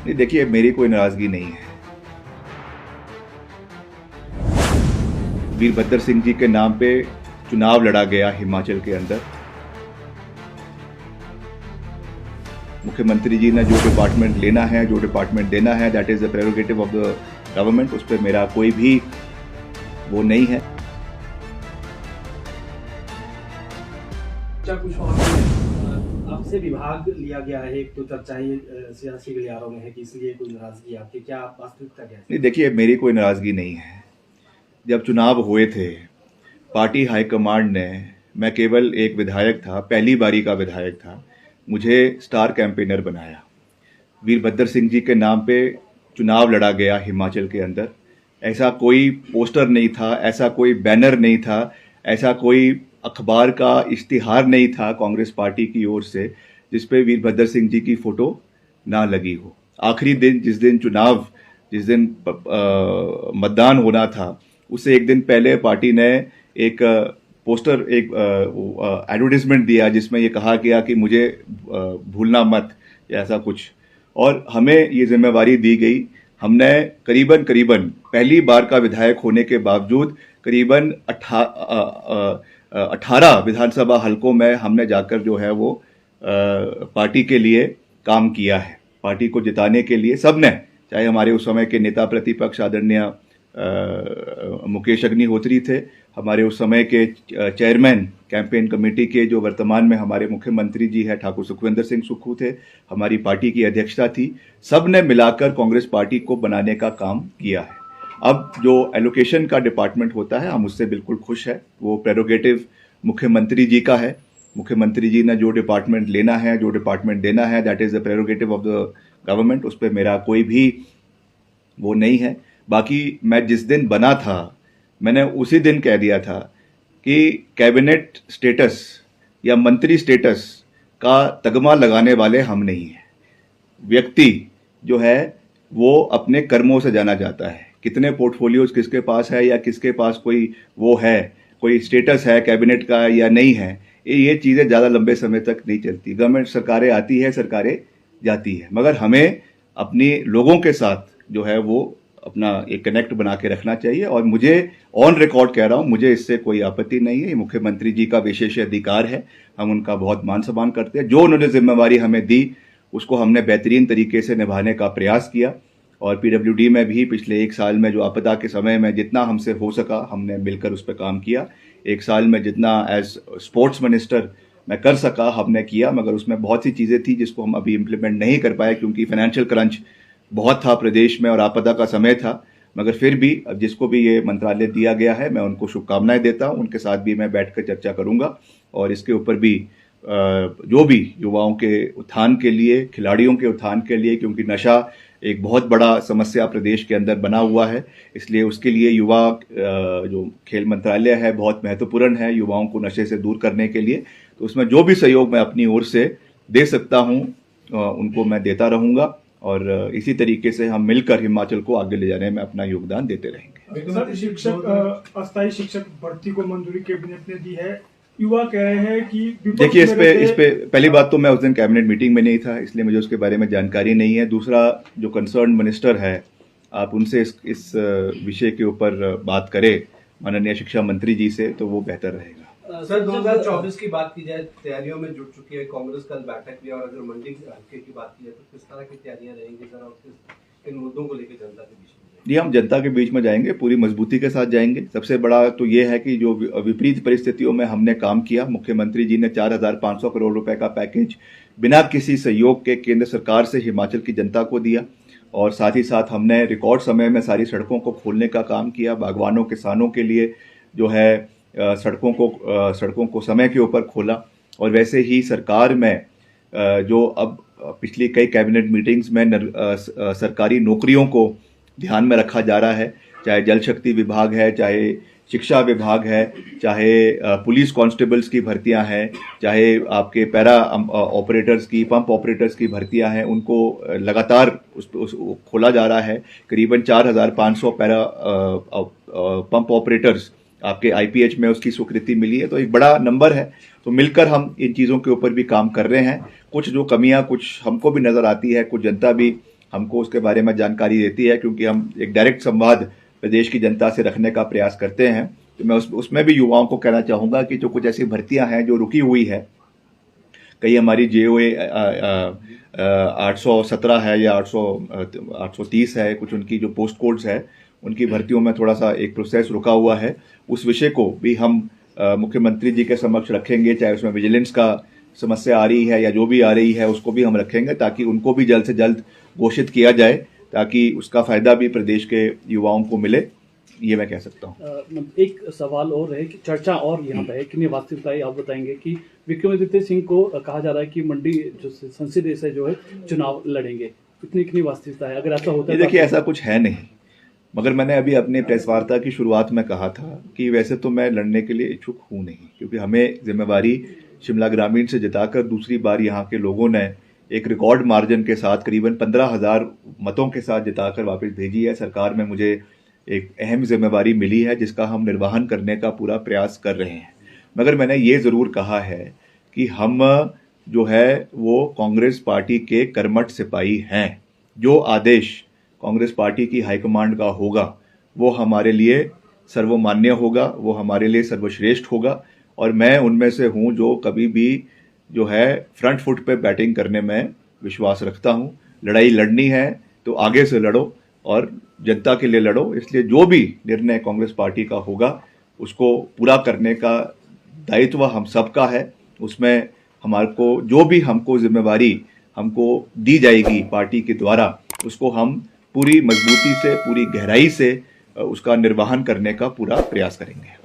नहीं, देखिए मेरी कोई नाराजगी नहीं है। वीरभद्र सिंह जी के नाम पे चुनाव लड़ा गया हिमाचल के अंदर। मुख्यमंत्री जी ने जो डिपार्टमेंट लेना है, जो डिपार्टमेंट देना है, that is the prerogative of the government. उस पर मेरा कोई भी वो नहीं है। कुछ और आपसे विभाग लिया गया है, एक तो चर्चाएं सियासी गलियारों में है कि इसलिए कोई नाराजगी आपकी, क्या वास्तविकता क्या है? नहीं, देखिए मेरी कोई नाराजगी नहीं है। जब चुनाव हुए थे पार्टी हाईकमांड ने, मैं केवल एक विधायक था, पहली बारी का विधायक था, मुझे स्टार कैंपेनर बनाया। वीरभद्र सिंह जी के नाम पे चुनाव लड़ा गया हिमाचल के अंदर। ऐसा कोई पोस्टर नहीं था, ऐसा कोई बैनर नहीं था, ऐसा कोई अखबार का इश्तिहार नहीं था कांग्रेस पार्टी की ओर से जिसपे वीरभद्र सिंह जी की फोटो ना लगी हो। आखिरी दिन जिस दिन मतदान होना था, उससे एक दिन पहले पार्टी ने एक पोस्टर, एक एडवर्टाइजमेंट दिया जिसमें ये कहा गया कि मुझे भूलना मत, या ऐसा कुछ। और हमें ये जिम्मेवारी दी गई। हमने करीबन पहली बार का विधायक होने के बावजूद करीबन 18 विधानसभा हलकों में हमने जाकर जो है वो पार्टी के लिए काम किया है। पार्टी को जिताने के लिए सबने, चाहे हमारे उस समय के नेता प्रतिपक्ष आदरणीय मुकेश अग्निहोत्री थे, हमारे उस समय के चेयरमैन कैंपेन कमेटी के जो वर्तमान में हमारे मुख्यमंत्री जी हैं ठाकुर सुखविंदर सिंह सुक्खू थे, हमारी पार्टी की अध्यक्षता थी, सब ने मिलाकर कांग्रेस पार्टी को बनाने का काम किया है। अब जो एलोकेशन का डिपार्टमेंट होता है, हम उससे बिल्कुल खुश है। वो प्रेरोगेटिव मुख्यमंत्री जी का है। मुख्यमंत्री जी ने जो डिपार्टमेंट लेना है, जो डिपार्टमेंट देना है, that is the prerogative of the government. उस पर मेरा कोई भी वो नहीं है। बाकी मैं जिस दिन बना था, मैंने उसी दिन कह दिया था कि कैबिनेट स्टेटस या मंत्री स्टेटस का तगमा लगाने वाले हम नहीं हैं। व्यक्ति जो है वो अपने कर्मों से जाना जाता है। कितने पोर्टफोलियोज किसके पास है या किसके पास कोई वो है, कोई स्टेटस है कैबिनेट का या नहीं है, ये चीज़ें ज़्यादा लंबे समय तक नहीं चलती। गवर्नमेंट सरकारें आती है, सरकारें जाती है, मगर हमें अपनी लोगों के साथ जो है वो अपना एक कनेक्ट बना के रखना चाहिए। और मुझे ऑन रिकॉर्ड कह रहा हूं, मुझे इससे कोई आपत्ति नहीं है। ये मुख्यमंत्री जी का विशेष अधिकार है, हम उनका बहुत मान सम्मान करते हैं। जो उन्होंने जिम्मेवारी हमें दी उसको हमने बेहतरीन तरीके से निभाने का प्रयास किया। और पीडब्ल्यूडी में भी पिछले एक साल में जो आपदा के समय में जितना हमसे हो सका हमने मिलकर उस पर काम किया। एक साल में जितना एज स्पोर्ट्स मिनिस्टर मैं कर सका हमने किया, मगर उसमें बहुत सी चीज़ें थी जिसको हम अभी इम्प्लीमेंट नहीं कर पाए क्योंकि फाइनेंशियल क्रंच बहुत था प्रदेश में और आपदा का समय था। मगर फिर भी अब जिसको भी ये मंत्रालय दिया गया है, मैं उनको शुभकामनाएं देता हूं। उनके साथ भी मैं बैठकर चर्चा करूंगा और इसके ऊपर भी जो भी युवाओं के उत्थान के लिए, खिलाड़ियों के उत्थान के लिए, क्योंकि नशा एक बहुत बड़ा समस्या प्रदेश के अंदर बना हुआ है, इसलिए उसके लिए युवा जो खेल मंत्रालय है बहुत महत्वपूर्ण है युवाओं को नशे से दूर करने के लिए। तो उसमें जो भी सहयोग मैं अपनी ओर से दे सकता हूं उनको मैं देता रहूंगा और इसी तरीके से हम मिलकर हिमाचल को आगे ले जाने में अपना योगदान देते रहेंगे। सर, शिक्षक अस्थायी शिक्षक भर्ती को मंजूरी कैबिनेट ने दी है। युवा कह रहे हैं कि देखिए इस पे पहली बात तो मैं उस दिन कैबिनेट मीटिंग में नहीं था, इसलिए मुझे उसके बारे में जानकारी नहीं है। दूसरा, जो कंसर्न मिनिस्टर है, आप उनसे इस विषय के ऊपर बात करें माननीय शिक्षा मंत्री जी से, तो वो बेहतर रहेगा। सर 2024 की बात की जाए, तैयारियों में जुट चुकी है कांग्रेस। कल बैठक भी, और अगर मंडी हल्के की बात की जाए तो किस तरह की तैयारियां रहेंगी सर, और किन मुद्दों को लेकर जनता के बीच में? जी, हम जनता के बीच में जाएंगे, पूरी मजबूती के साथ जाएंगे। सबसे बड़ा तो ये है कि जो विपरीत परिस्थितियों में हमने काम किया, मुख्यमंत्री जी ने 4,500 करोड़ रुपए का पैकेज बिना किसी सहयोग के केंद्र सरकार से हिमाचल की जनता को दिया। और साथ ही साथ हमने रिकॉर्ड समय में सारी सड़कों को खोलने का काम किया। बागवानों, किसानों के लिए जो है सड़कों को समय के ऊपर खोला। और वैसे ही सरकार में जो अब पिछली कई कैबिनेट मीटिंग्स में सरकारी नौकरियों को ध्यान में रखा जा रहा है, चाहे जल शक्ति विभाग है, चाहे शिक्षा विभाग है, चाहे पुलिस कांस्टेबल्स की भर्तियां हैं, चाहे आपके पैरा ऑपरेटर्स की, पंप ऑपरेटर्स की भर्तियां हैं, उनको लगातार खोला जा रहा है। करीबन 4,500 पैरा पंप ऑपरेटर्स आपके आईपीएच में उसकी स्वीकृति मिली है, तो एक बड़ा नंबर है। तो मिलकर हम इन चीज़ों के ऊपर भी काम कर रहे हैं। कुछ जो कमियां कुछ हमको भी नज़र आती है, कुछ जनता भी हमको उसके बारे में जानकारी देती है, क्योंकि हम एक डायरेक्ट संवाद प्रदेश की जनता से रखने का प्रयास करते हैं। तो मैं उसमें भी युवाओं को कहना चाहूँगा कि जो कुछ ऐसी भर्तियां हैं जो रुकी हुई है, कई हमारी JOA 817 है या 830 है, कुछ उनकी जो पोस्ट कोड्स है उनकी भर्तियों में थोड़ा सा एक प्रोसेस रुका हुआ है। उस विषय को भी हम मुख्यमंत्री जी के समक्ष रखेंगे, चाहे उसमें विजिलेंस का समस्या आ रही है या जो भी आ रही है उसको भी हम रखेंगे, ताकि उनको भी जल्द से जल्द घोषित किया जाए, ताकि उसका फायदा भी प्रदेश के युवाओं को मिले, ये मैं कह सकता हूँ। एक सवाल और है कि चर्चा और यहाँ पे है कि वास्तविकता है, आप बताएंगे कि विक्रमादित्य सिंह को कहा जा रहा है कि मंडी जो संसदीय से जो है चुनाव लड़ेंगे, इतनी वास्तविकता है? अगर ऐसा होता है, देखिए ऐसा कुछ है नहीं, मगर मैंने अभी अपनी प्रेस वार्ता की शुरुआत में कहा था कि वैसे तो मैं लड़ने के लिए इच्छुक हूँ नहीं, क्योंकि हमें जिम्मेवारी शिमला ग्रामीण से जिताकर दूसरी बार यहाँ के लोगों ने एक रिकॉर्ड मार्जिन के साथ करीबन 15,000 मतों के साथ जिताकर वापस भेजी है। सरकार में मुझे एक अहम जिम्मेवारी मिली है जिसका हम निर्वहन करने का पूरा प्रयास कर रहे हैं। मगर मैंने ये ज़रूर कहा है कि हम जो है वो कांग्रेस पार्टी के कर्मठ सिपाही हैं। जो आदेश कांग्रेस पार्टी की हाईकमांड का होगा वो हमारे लिए सर्वमान्य होगा, वो हमारे लिए सर्वश्रेष्ठ होगा, और मैं उनमें से हूँ जो कभी भी जो है फ्रंट फुट पे बैटिंग करने में विश्वास रखता हूँ। लड़ाई लड़नी है तो आगे से लड़ो और जनता के लिए लड़ो, इसलिए जो भी निर्णय कांग्रेस पार्टी का होगा उसको पूरा करने का दायित्व हम सबका है। उसमें हमारे को जो भी हमको जिम्मेवारी हमको दी जाएगी पार्टी के द्वारा, उसको हम पूरी मजबूती से, पूरी गहराई से उसका निर्वहन करने का पूरा प्रयास करेंगे।